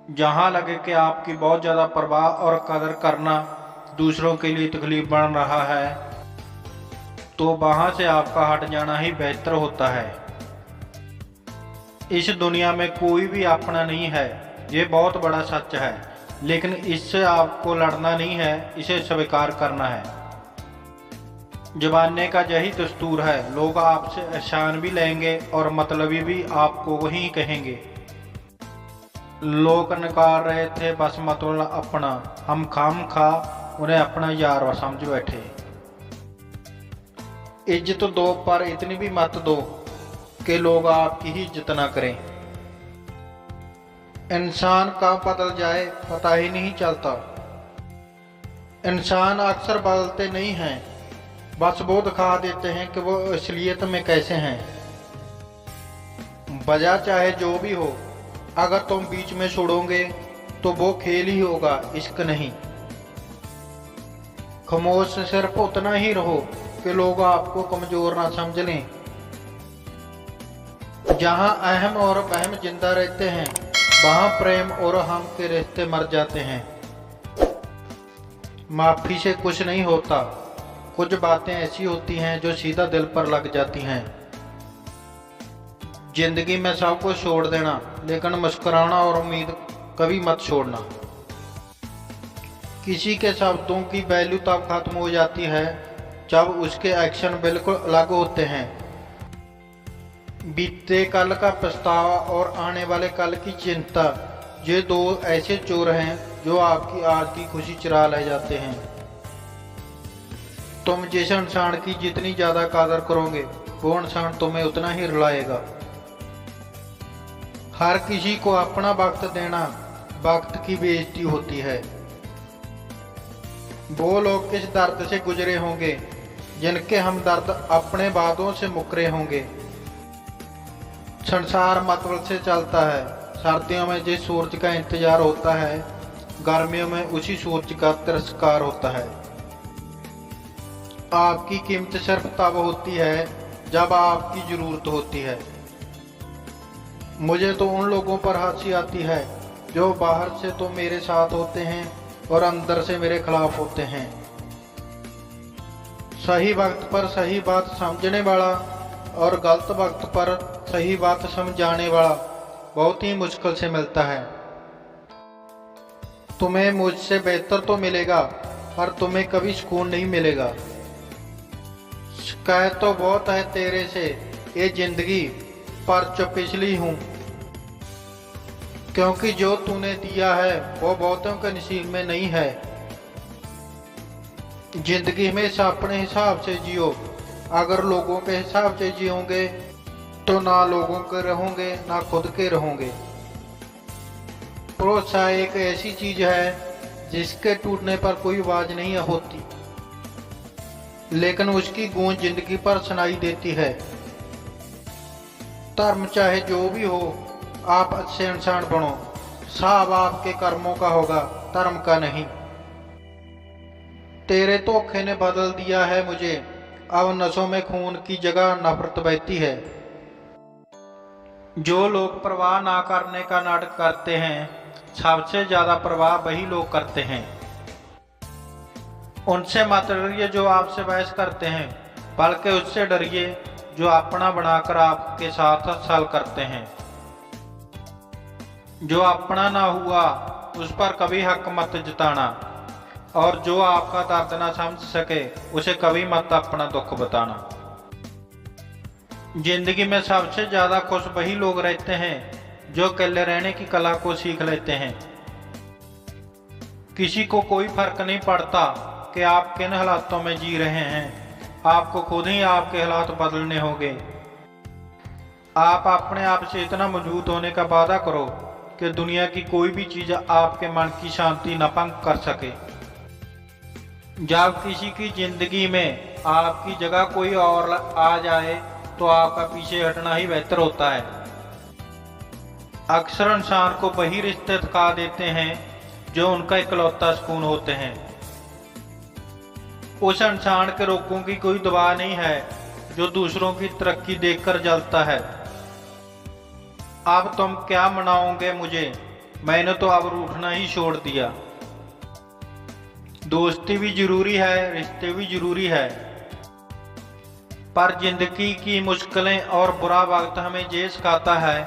जहाँ लगे कि आपकी बहुत ज़्यादा परवाह और कदर करना दूसरों के लिए तकलीफ बन रहा है, तो वहाँ से आपका हट जाना ही बेहतर होता है। इस दुनिया में कोई भी अपना नहीं है, ये बहुत बड़ा सच है, लेकिन इससे आपको लड़ना नहीं है, इसे स्वीकार करना है। जमाने का यही दस्तूर है, लोग आपसे एहसान भी लेंगे और मतलबी भी आपको वही कहेंगे। लोग नकार रहे थे बस मतलब अपना, हम खाम खा उन्हें अपना यार समझ बैठे। इज्जत दो पर इतनी भी मत दो कि लोग आपकी ही इज्जत ना करें। इंसान कब बदल जाए पता ही नहीं चलता। इंसान अक्सर बदलते नहीं हैं, बस वो दिखा देते हैं कि वो असलियत में कैसे हैं। वजह चाहे जो भी हो, अगर तुम बीच में छोड़ोगे तो वो खेल ही होगा, इश्क नहीं। खामोश सिर्फ उतना ही रहो कि लोग आपको कमजोर ना समझ लें। जहां अहम और वहम जिंदा रहते हैं, वहां प्रेम और हम के रिश्ते मर जाते हैं। माफी से कुछ नहीं होता, कुछ बातें ऐसी होती हैं जो सीधा दिल पर लग जाती हैं। जिंदगी में सब कुछ छोड़ देना, लेकिन मुस्कुराना और उम्मीद कभी मत छोड़ना। किसी के शब्दों की वैल्यू तब खत्म हो जाती है जब उसके एक्शन बिल्कुल अलग होते हैं। बीते कल का पछतावा और आने वाले कल की चिंता, ये दो ऐसे चोर हैं जो आपकी आज की खुशी चुरा ले जाते हैं। तुम जिस इंसान की जितनी ज्यादा कदर करोगे, वो इंसान तुम्हें उतना ही रुलाएगा। हर किसी को अपना वक्त देना वक्त की बेइज्जती होती है। वो लोग किस दर्द से गुजरे होंगे जिनके हमदर्द अपने वादों से मुकरे होंगे। संसार मतबल से चलता है। सर्दियों में जिस सूरज का इंतजार होता है, गर्मियों में उसी सूरज का तिरस्कार होता है। आपकी कीमत सिर्फ तब होती है जब आपकी जरूरत होती है। मुझे तो उन लोगों पर हंसी आती है जो बाहर से तो मेरे साथ होते हैं और अंदर से मेरे खिलाफ होते हैं। सही वक्त पर सही बात समझने वाला और गलत वक्त पर सही बात समझाने वाला बहुत ही मुश्किल से मिलता है। तुम्हें मुझसे बेहतर तो मिलेगा, पर तुम्हें कभी सुकून नहीं मिलेगा। शिकायत तो बहुत है तेरे से ये जिंदगी, पर चुप इसलिए हूं क्योंकि जो तूने दिया है वो बहुतों के नसीब में नहीं है। जिंदगी हमेशा अपने हिसाब से जियो। अगर लोगों के हिसाब से जियोगे तो ना लोगों के रहोगे ना खुद के रहोगे। भरोसा एक ऐसी चीज है जिसके टूटने पर कोई आवाज नहीं होती, लेकिन उसकी गूंज जिंदगी पर सुनाई देती है। धर्म चाहे जो भी हो, आप अच्छे इंसान बनो। साहब आपके कर्मों का होगा, धर्म का नहीं। तेरे धोखे ने बदल दिया है मुझे, अब नसों में खून की जगह नफरत बहती है। जो लोग परवाह ना करने का नाटक करते हैं, सबसे ज्यादा परवाह वही लोग करते हैं। उनसे मत डरिए जो आपसे बहस करते हैं, बल्कि उससे डरिए जो अपना बनाकर आपके साथ छल करते हैं। जो अपना ना हुआ उस पर कभी हक मत जताना, और जो आपका दर्द ना समझ सके उसे कभी मत अपना दुख बताना। जिंदगी में सबसे ज्यादा खुश वही लोग रहते हैं जो अकेले रहने की कला को सीख लेते हैं। किसी को कोई फर्क नहीं पड़ता कि आप किन हालातों में जी रहे हैं, आपको खुद ही आपके हालात बदलने होंगे। आप अपने आप से इतना मजबूत होने का वादा करो कि दुनिया की कोई भी चीज आपके मन की शांति न भंग कर सके। जब किसी की जिंदगी में आपकी जगह कोई और आ जाए तो आपका पीछे हटना ही बेहतर होता है। अक्सर इंसान को वही रिश्ते थका देते हैं जो उनका इकलौता सुकून होते हैं। उस इंसान के रोगों की कोई दवा नहीं है जो दूसरों की तरक्की देखकर जलता है। अब तुम क्या मनाओगे मुझे, मैंने तो अब रूठना ही छोड़ दिया। दोस्ती भी जरूरी है, रिश्ते भी जरूरी है, पर जिंदगी की मुश्किलें और बुरा वक्त हमें ये सिखाता है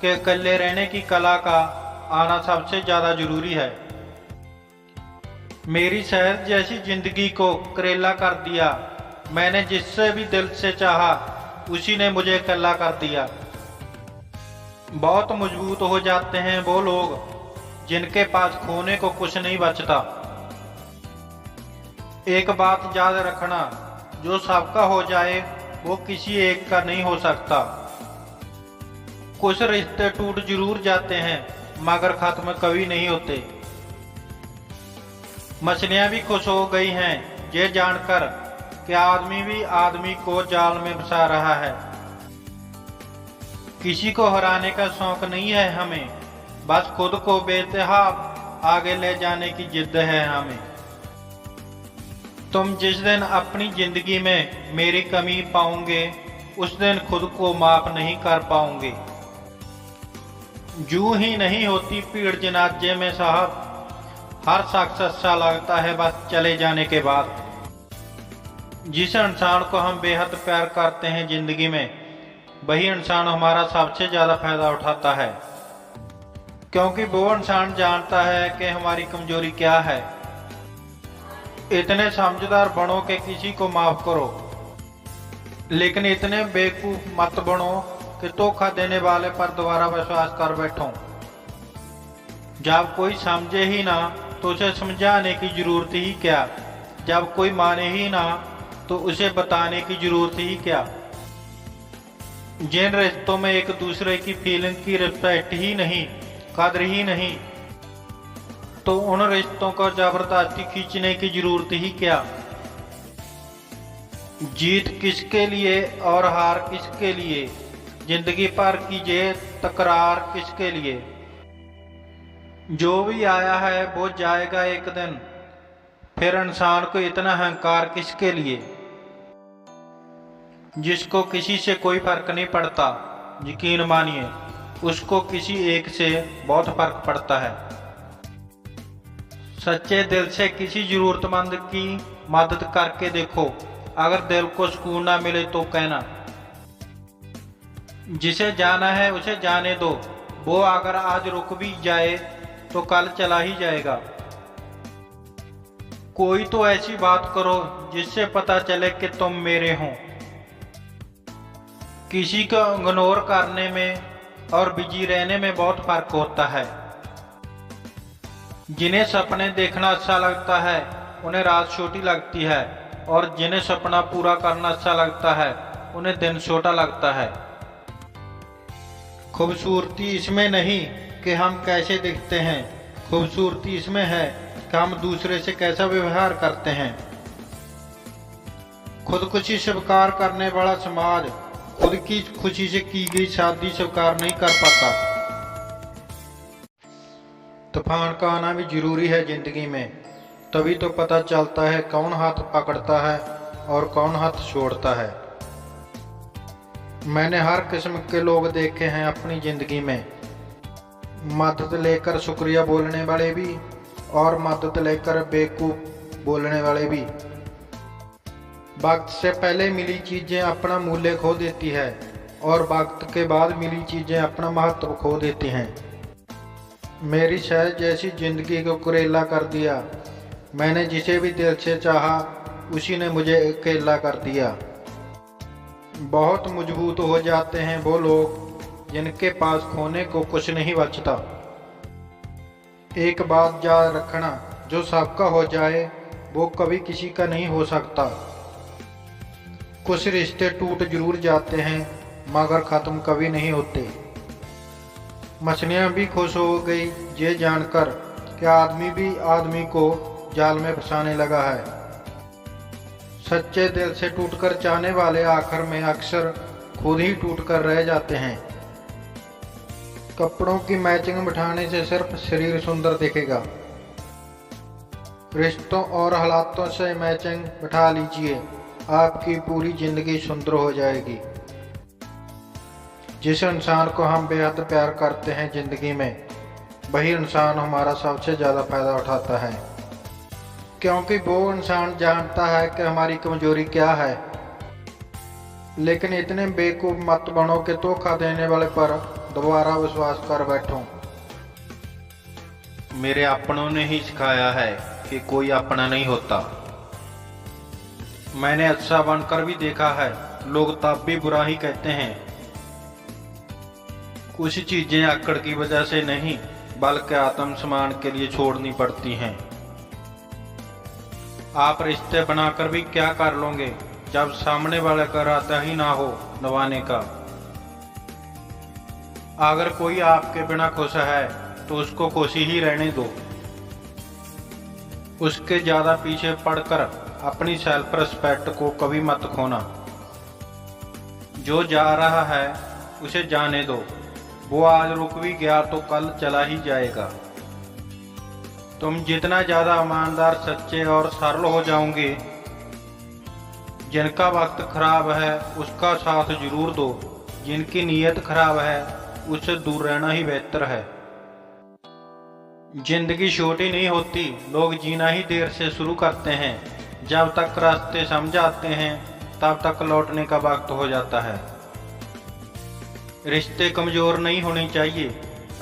कि अकेले रहने की कला का आना सबसे ज्यादा जरूरी है। मेरी शहद जैसी जिंदगी को करेला कर दिया। मैंने जिससे भी दिल से चाहा उसी ने मुझे अकेला कर दिया। बहुत मजबूत हो जाते हैं वो लोग जिनके पास खोने को कुछ नहीं बचता। एक बात याद रखना, जो सबका हो जाए वो किसी एक का नहीं हो सकता। कुछ रिश्ते टूट जरूर जाते हैं मगर खत्म कभी नहीं होते। मछलियां भी खुश हो गई हैं ये जानकर कि आदमी भी आदमी को जाल में फंसा रहा है। किसी को हराने का शौक नहीं है हमें, बस खुद को बेतहाब आगे ले जाने की जिद है हमें। तुम जिस दिन अपनी जिंदगी में मेरी कमी पाओगे उस दिन खुद को माफ नहीं कर पाओगे। जू ही नहीं होती भीड़ जनाजे में साहब, हर शख्स अच्छा लगता है बस चले जाने के बाद। जिस इंसान को हम बेहद प्यार करते हैं जिंदगी में, वही इंसान हमारा सबसे ज्यादा फायदा उठाता है, क्योंकि वो इंसान जानता है कि हमारी कमजोरी क्या है। इतने समझदार बनो कि किसी को माफ करो, लेकिन इतने बेवकूफ मत बनो कि धोखा देने वाले पर दोबारा विश्वास कर बैठो। जब कोई समझे ही ना तो उसे समझाने की जरूरत ही क्या, जब कोई माने ही ना तो उसे बताने की जरूरत ही क्या। जिन रिश्तों में एक दूसरे की फीलिंग की रिस्पेक्ट ही नहीं, कदर ही नहीं, तो उन रिश्तों को जबरदस्ती खींचने की जरूरत ही क्या। जीत किसके लिए और हार किसके लिए, जिंदगी भर कीजिए तकरार किसके लिए। जो भी आया है वो जाएगा एक दिन, फिर इंसान को इतना अहंकार किसके लिए। जिसको किसी से कोई फर्क नहीं पड़ता, यकीन मानिए उसको किसी एक से बहुत फर्क पड़ता है। सच्चे दिल से किसी जरूरतमंद की मदद करके देखो, अगर दिल को सुकून ना मिले तो कहना। जिसे जाना है उसे जाने दो, वो अगर आज रुक भी जाए तो कल चला ही जाएगा। कोई तो ऐसी बात करो जिससे पता चले कि तुम मेरे हो। किसी को इग्नोर करने में और बिजी रहने में बहुत फर्क होता है। जिन्हें सपने देखना अच्छा लगता है उन्हें रात छोटी लगती है, और जिन्हें सपना पूरा करना अच्छा लगता है उन्हें दिन छोटा लगता है। खूबसूरती इसमें नहीं कि हम कैसे दिखते हैं, खूबसूरती इसमें है कि हम दूसरे से कैसा व्यवहार करते हैं। खुदकुशी स्वीकार करने वाला समाज खुद की खुशी से की गई शादी स्वीकार नहीं कर पाता। तूफान का आना भी जरूरी है जिंदगी में, तभी तो पता चलता है कौन हाथ पकड़ता है और कौन हाथ छोड़ता है। मैंने हर किस्म के लोग देखे हैं अपनी जिंदगी में, मदद लेकर शुक्रिया बोलने वाले भी और मदद लेकर बेवकूफ बोलने वाले भी। वक्त से पहले मिली चीजें अपना मूल्य खो देती है और वक्त के बाद मिली चीजें अपना महत्व खो देती हैं। मेरी शहद जैसी जिंदगी को कुरेला कर दिया। मैंने जिसे भी दिल से चाहा उसी ने मुझे अकेला कर दिया। बहुत मजबूत हो जाते हैं वो लोग जिनके पास खोने को कुछ नहीं बचता। एक बात याद रखना, जो सबका हो जाए वो कभी किसी का नहीं हो सकता। कुछ रिश्ते टूट जरूर जाते हैं मगर खत्म कभी नहीं होते। मछलियां भी खुश हो गई ये जानकर कि आदमी भी आदमी को जाल में फंसाने लगा है। सच्चे दिल से टूटकर चाहने वाले आखिर में अक्सर खुद ही टूटकर रह जाते हैं। कपड़ों की मैचिंग बिठाने से सिर्फ शरीर सुंदर दिखेगा, रिश्तों और हालातों से मैचिंग बिठा लीजिए, आपकी पूरी जिंदगी सुंदर हो जाएगी। जिस इंसान को हम बेहद प्यार करते हैं जिंदगी में, वही इंसान हमारा सबसे ज़्यादा फायदा उठाता है, क्योंकि वो इंसान जानता है कि हमारी कमजोरी क्या है। लेकिन इतने बेवकूफ़ मत बनो कि धोखा देने वाले पर दोबारा विश्वास कर बैठो। मेरे अपनों ने ही सिखाया है कि कोई अपना नहीं होता। मैंने अच्छा बनकर भी देखा है, लोग तब भी बुरा ही कहते हैं। कुछ चीजें आकड़ की वजह से नहीं बल्कि आत्मसम्मान के लिए छोड़नी पड़ती हैं। आप रिश्ते बनाकर भी क्या कर लोगे जब सामने वाले का इरादा ही ना हो निभाने का। अगर कोई आपके बिना खुश है तो उसको खुशी ही रहने दो। उसके ज्यादा पीछे पड़कर अपनी सेल्फ रिस्पेक्ट को कभी मत खोना। जो जा रहा है उसे जाने दो, वो आज रुक भी गया तो कल चला ही जाएगा। तुम जितना ज्यादा ईमानदार, सच्चे और सरल हो जाओगे, जिनका वक्त खराब है उसका साथ जरूर दो, जिनकी नीयत खराब है उससे दूर रहना ही बेहतर है। जिंदगी छोटी नहीं होती, लोग जीना ही देर से शुरू करते हैं। जब तक रास्ते समझ आते हैं तब तक लौटने का वक्त हो जाता है। रिश्ते कमजोर नहीं होने चाहिए।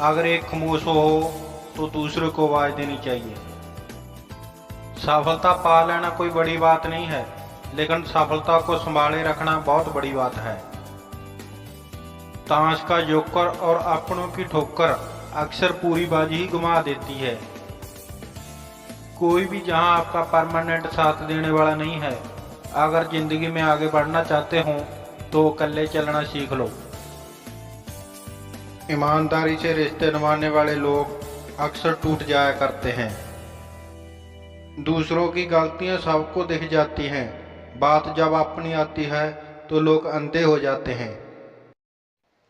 अगर एक खामोश हो तो दूसरे को आवाज देनी चाहिए। सफलता पा लेना कोई बड़ी बात नहीं है, लेकिन सफलता को संभाले रखना बहुत बड़ी बात है। ताश का जोकर और अपनों की ठोकर अक्सर पूरी बाजी ही घुमा देती है। कोई भी जहां आपका परमानेंट साथ देने वाला नहीं है। अगर जिंदगी में आगे बढ़ना चाहते हो तो अकेले चलना सीख लो। ईमानदारी से रिश्ते निभाने वाले लोग अक्सर टूट जाया करते हैं। दूसरों की गलतियां सबको दिख जाती हैं, बात जब अपनी आती है तो लोग अंधे हो जाते हैं।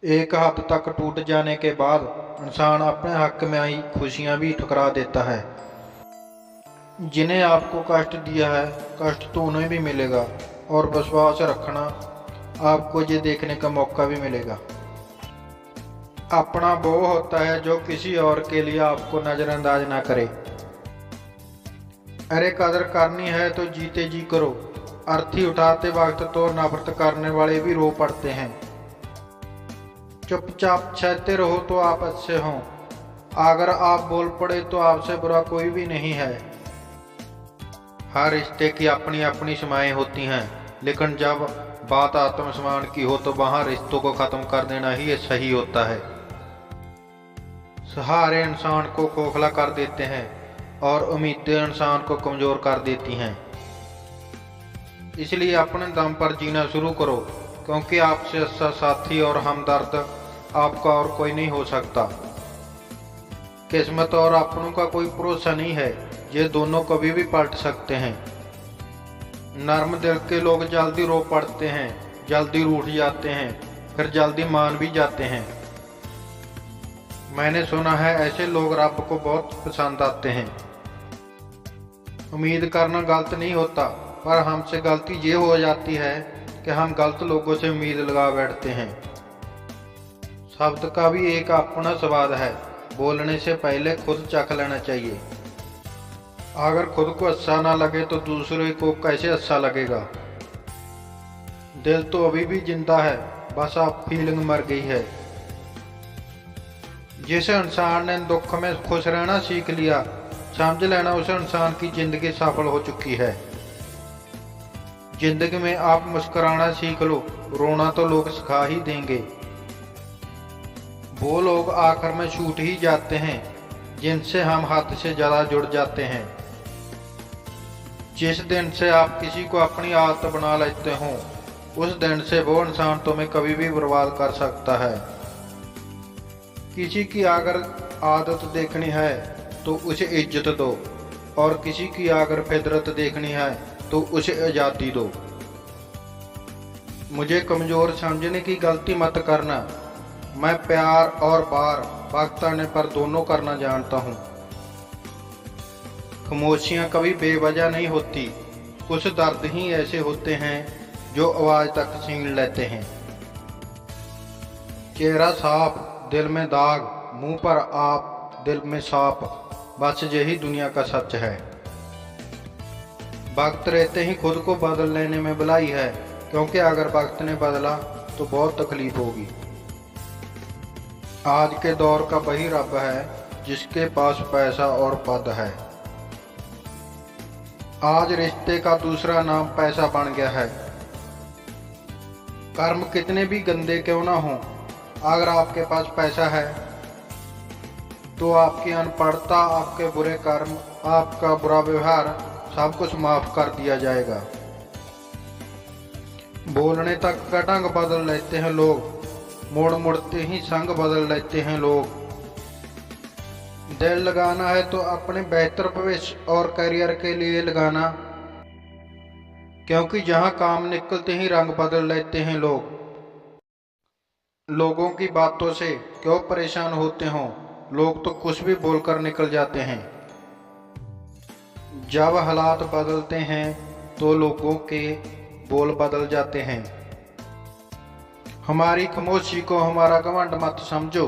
एक हद तक टूट जाने के बाद इंसान अपने हक में आई खुशियां भी ठुकरा देता है। जिन्हें आपको कष्ट दिया है, कष्ट तो उन्हें भी मिलेगा, और विश्वास रखना, आपको ये देखने का मौका भी मिलेगा। अपना वो होता है जो किसी और के लिए आपको नजरअंदाज ना करे। अरे कदर करनी है तो जीते जी करो। अर्थी उठाते वक्त तो नफरत करने वाले भी रो पड़ते हैं। चुपचाप सहते रहो तो आप अच्छे हों। अगर आप बोल पड़े तो आपसे बुरा कोई भी नहीं है। हर रिश्ते की अपनी अपनी सीमाएं होती हैं, लेकिन जब बात आत्मसम्मान की हो तो वहां रिश्तों को खत्म कर देना ही सही होता है। सहारे इंसान को खोखला कर देते हैं और उम्मीदें इंसान को कमजोर कर देती हैं। इसलिए अपने दम पर जीना शुरू करो, क्योंकि आपसे अच्छा साथी और हमदर्द आपका और कोई नहीं हो सकता। किस्मत और अपनों का कोई भरोसा नहीं है, ये दोनों कभी भी पलट सकते हैं। नर्म दिल के लोग जल्दी रो पड़ते हैं, जल्दी रूठ जाते हैं, फिर जल्दी मान भी जाते हैं। मैंने सुना है ऐसे लोग रब को बहुत पसंद आते हैं। उम्मीद करना गलत नहीं होता, पर हमसे गलती ये हो जाती है कि हम गलत लोगों से उम्मीद लगा बैठते हैं। शब्द का भी एक अपना स्वाद है, बोलने से पहले खुद चख लेना चाहिए। अगर खुद को अच्छा ना लगे तो दूसरे को कैसे अच्छा लगेगा। दिल तो अभी भी जिंदा है, बस अब फीलिंग मर गई है। जिस इंसान ने दुख में खुश रहना सीख लिया, समझ लेना उस इंसान की जिंदगी सफल हो चुकी है। जिंदगी में आप मुस्कुराना सीख लो, रोना तो लोग सिखा ही देंगे। वो लोग आखिर में छूट ही जाते हैं जिनसे हम हद से ज्यादा जुड़ जाते हैं। जिस दिन से आप किसी को अपनी आदत बना लेते हो, उस दिन से वो इंसान तुम्हें कभी भी बर्बाद कर सकता है। किसी की अगर आदत देखनी है तो उसे इज्जत दो, और किसी की अगर फितरत देखनी है तो उसे आज़ादी दो। मुझे कमज़ोर समझने की गलती मत करना। मैं प्यार और बार वक्त आने पर दोनों करना जानता हूँ। खामोशियाँ कभी बेवजह नहीं होती। कुछ दर्द ही ऐसे होते हैं जो आवाज़ तक छीन लेते हैं। चेहरा साफ, दिल में दाग, मुंह पर आप दिल में सांप, बस यही दुनिया का सच है। वक्त रहते ही खुद को बदल लेने में भलाई है, क्योंकि अगर वक्त ने बदला तो बहुत तकलीफ होगी। आज के दौर का वही रब है जिसके पास पैसा और पद है। आज रिश्ते का दूसरा नाम पैसा बन गया है। कर्म कितने भी गंदे क्यों ना हो, अगर आपके पास पैसा है तो आपकी अनपढ़ता, आपके बुरे कर्म, आपका बुरा व्यवहार सब कुछ माफ कर दिया जाएगा। बोलने तक का ढंग बदल लेते हैं लोग, मोड़ मुड़ते ही संग बदल लेते हैं लोग। दिल लगाना है तो अपने बेहतर भविष्य और करियर के लिए लगाना, क्योंकि जहां काम निकलते ही रंग बदल लेते हैं लोग। लोगों की बातों से क्यों परेशान होते हो, लोग तो कुछ भी बोलकर निकल जाते हैं। जब हालात बदलते हैं तो लोगों के बोल बदल जाते हैं। हमारी खामोशी को हमारा घमंड मत समझो,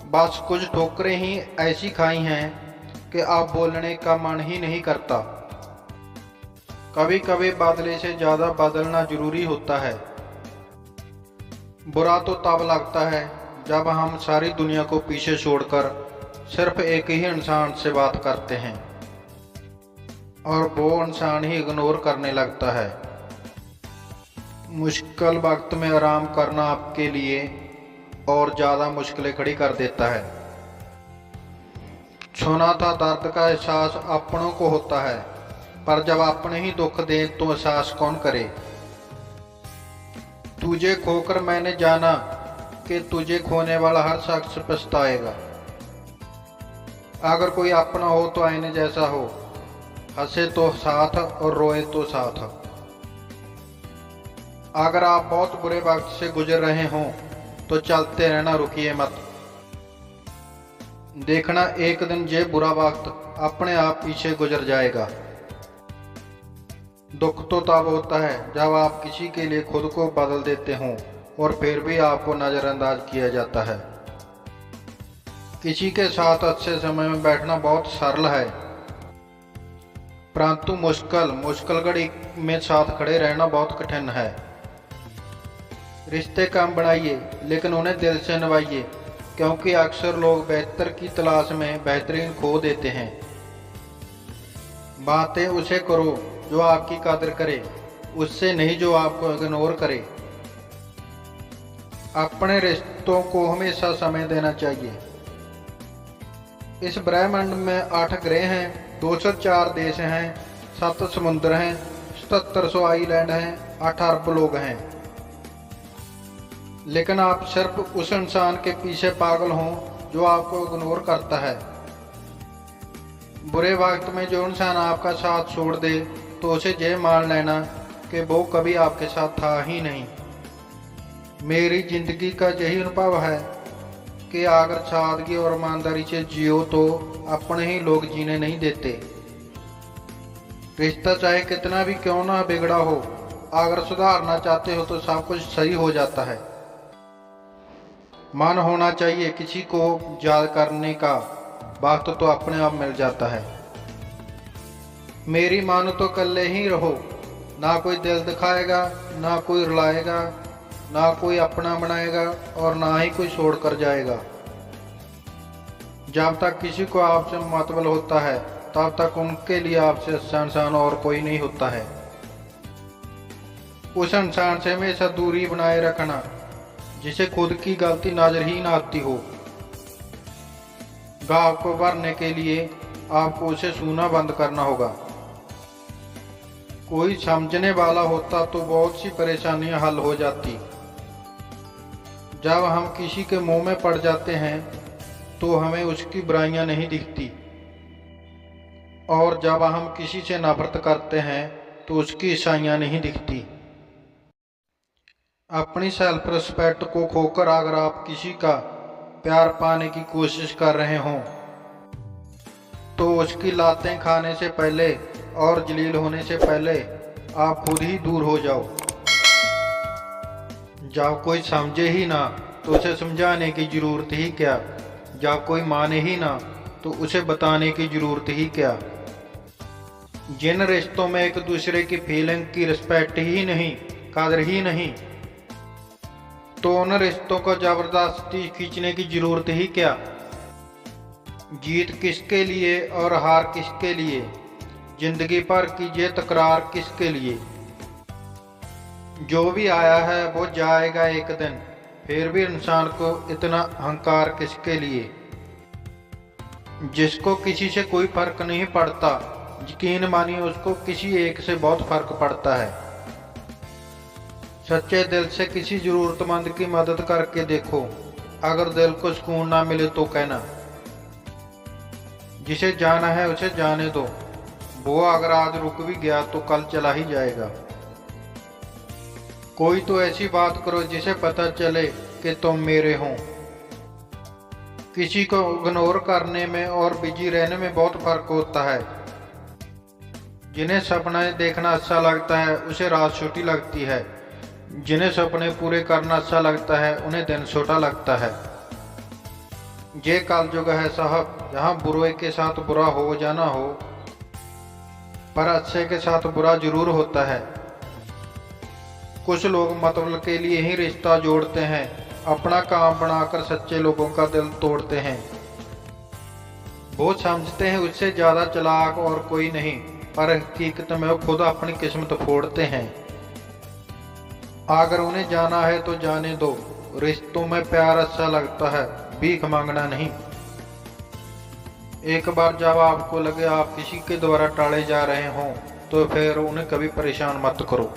बस कुछ ठोकरें ही ऐसी खाई हैं कि अब बोलने का मन ही नहीं करता। कभी कभी बदले से ज़्यादा बदलना जरूरी होता है। बुरा तो तब लगता है जब हम सारी दुनिया को पीछे छोड़कर सिर्फ एक ही इंसान से बात करते हैं और वो इंसान ही इग्नोर करने लगता है। मुश्किल वक्त में आराम करना आपके लिए और ज़्यादा मुश्किलें खड़ी कर देता है। छूना था दर्द का एहसास अपनों को होता है, पर जब अपने ही दुख दें तो एहसास कौन करे। तुझे खोकर मैंने जाना कि तुझे खोने वाला हर शख्स पछताएगा। अगर कोई अपना हो तो आईने जैसा हो, हंसे तो साथ और रोए तो साथ। अगर आप बहुत बुरे वक्त से गुजर रहे हों तो चलते रहना, रुकिए मत। देखना एक दिन ये बुरा वक्त अपने आप पीछे गुजर जाएगा। दुख तो तब होता है जब आप किसी के लिए खुद को बदल देते हों और फिर भी आपको नज़रअंदाज किया जाता है। किसी के साथ अच्छे समय में बैठना बहुत सरल है, परंतु मुश्किल घड़ी में साथ खड़े रहना बहुत कठिन है। रिश्ते कम बनाइए लेकिन उन्हें दिल से निभाइए, क्योंकि अक्सर लोग बेहतर की तलाश में बेहतरीन खो देते हैं। बातें उसे करो जो आपकी कदर करे, उससे नहीं जो आपको इग्नोर करे। अपने रिश्तों को हमेशा समय देना चाहिए। इस ब्रह्मांड में 8 ग्रह हैं, 204 देश हैं, 7 समुद्र हैं, 7700 आइलैंड हैं, 8 अरब लोग हैं। लेकिन आप सिर्फ उस इंसान के पीछे पागल हों जो आपको इग्नोर करता है। बुरे वक्त में जो इंसान आपका साथ छोड़ दे तो उसे ये मान लेना कि वो कभी आपके साथ था ही नहीं। मेरी जिंदगी का यही अनुभव है कि अगर सादगी और ईमानदारी से जियो तो अपने ही लोग जीने नहीं देते। रिश्ता चाहे कितना भी क्यों ना बिगड़ा हो, अगर सुधारना चाहते हो तो सब कुछ सही हो जाता है। मन होना चाहिए किसी को याद करने का, वक्त तो अपने आप मिल जाता है। मेरी मानो तो कल्ले ही रहो, ना कोई दिल दिखाएगा, ना कोई रुलाएगा, ना कोई अपना बनाएगा और ना ही कोई छोड़ कर जाएगा। जब तक किसी को आपसे मतबल होता है तब तक उनके लिए आपसे अच्छा इंसान और कोई नहीं होता है। उस इंसान से हमेशा दूरी बनाए रखना जिसे खुद की गलती नजर ही ना आती हो। गाँव को भरने के लिए आपको उसे छूना बंद करना होगा। कोई समझने वाला होता तो बहुत सी परेशानियां हल हो जाती। जब हम किसी के मुंह में पड़ जाते हैं तो हमें उसकी बुराइयां नहीं दिखती, और जब हम किसी से नफरत करते हैं तो उसकी अच्छाइयां नहीं दिखती। अपनी सेल्फ रिस्पेक्ट को खोकर अगर आप किसी का प्यार पाने की कोशिश कर रहे हों तो उसकी लातें खाने से पहले और जलील होने से पहले आप खुद ही दूर हो जाओ। जब कोई समझे ही ना तो उसे समझाने की जरूरत ही क्या। जब कोई माने ही ना तो उसे बताने की जरूरत ही क्या। जिन रिश्तों में एक दूसरे की फीलिंग की रिस्पेक्ट ही नहीं, कदर ही नहीं, तो उन रिश्तों को जबरदस्ती खींचने की जरूरत ही क्या। जीत किसके लिए और हार किसके लिए, जिंदगी भर की ये तकरार किसके लिए। जो भी आया है वो जाएगा एक दिन, फिर भी इंसान को इतना अहंकार किसके लिए। जिसको किसी से कोई फर्क नहीं पड़ता, यकीन मानिए उसको किसी एक से बहुत फर्क पड़ता है। सच्चे दिल से किसी जरूरतमंद की मदद करके देखो, अगर दिल को सुकून ना मिले तो कहना। जिसे जाना है उसे जाने दो, वो अगर आज रुक भी गया तो कल चला ही जाएगा। कोई तो ऐसी बात करो जिसे पता चले कि तुम मेरे हो। किसी को इग्नोर करने में और बिजी रहने में बहुत फर्क होता है। जिन्हें सपने देखना अच्छा लगता है उसे रात छोटी लगती है, जिन्हें सपने पूरे करना अच्छा लगता है उन्हें दिन छोटा लगता है। ये कलयुग है साहब, जहाँ बुरे के साथ बुरा हो जाना हो, पर अच्छे के साथ बुरा जरूर होता है। कुछ लोग मतलब के लिए ही रिश्ता जोड़ते हैं, अपना काम बनाकर सच्चे लोगों का दिल तोड़ते हैं। वो समझते हैं उससे ज्यादा चालाक और कोई नहीं, पर हकीकत में वो खुद अपनी किस्मत फोड़ते हैं। अगर उन्हें जाना है तो जाने दो। रिश्तों में प्यार अच्छा लगता है, भीख मांगना नहीं। एक बार जब आपको लगे आप किसी के द्वारा टाले जा रहे हों, तो फिर उन्हें कभी परेशान मत करो।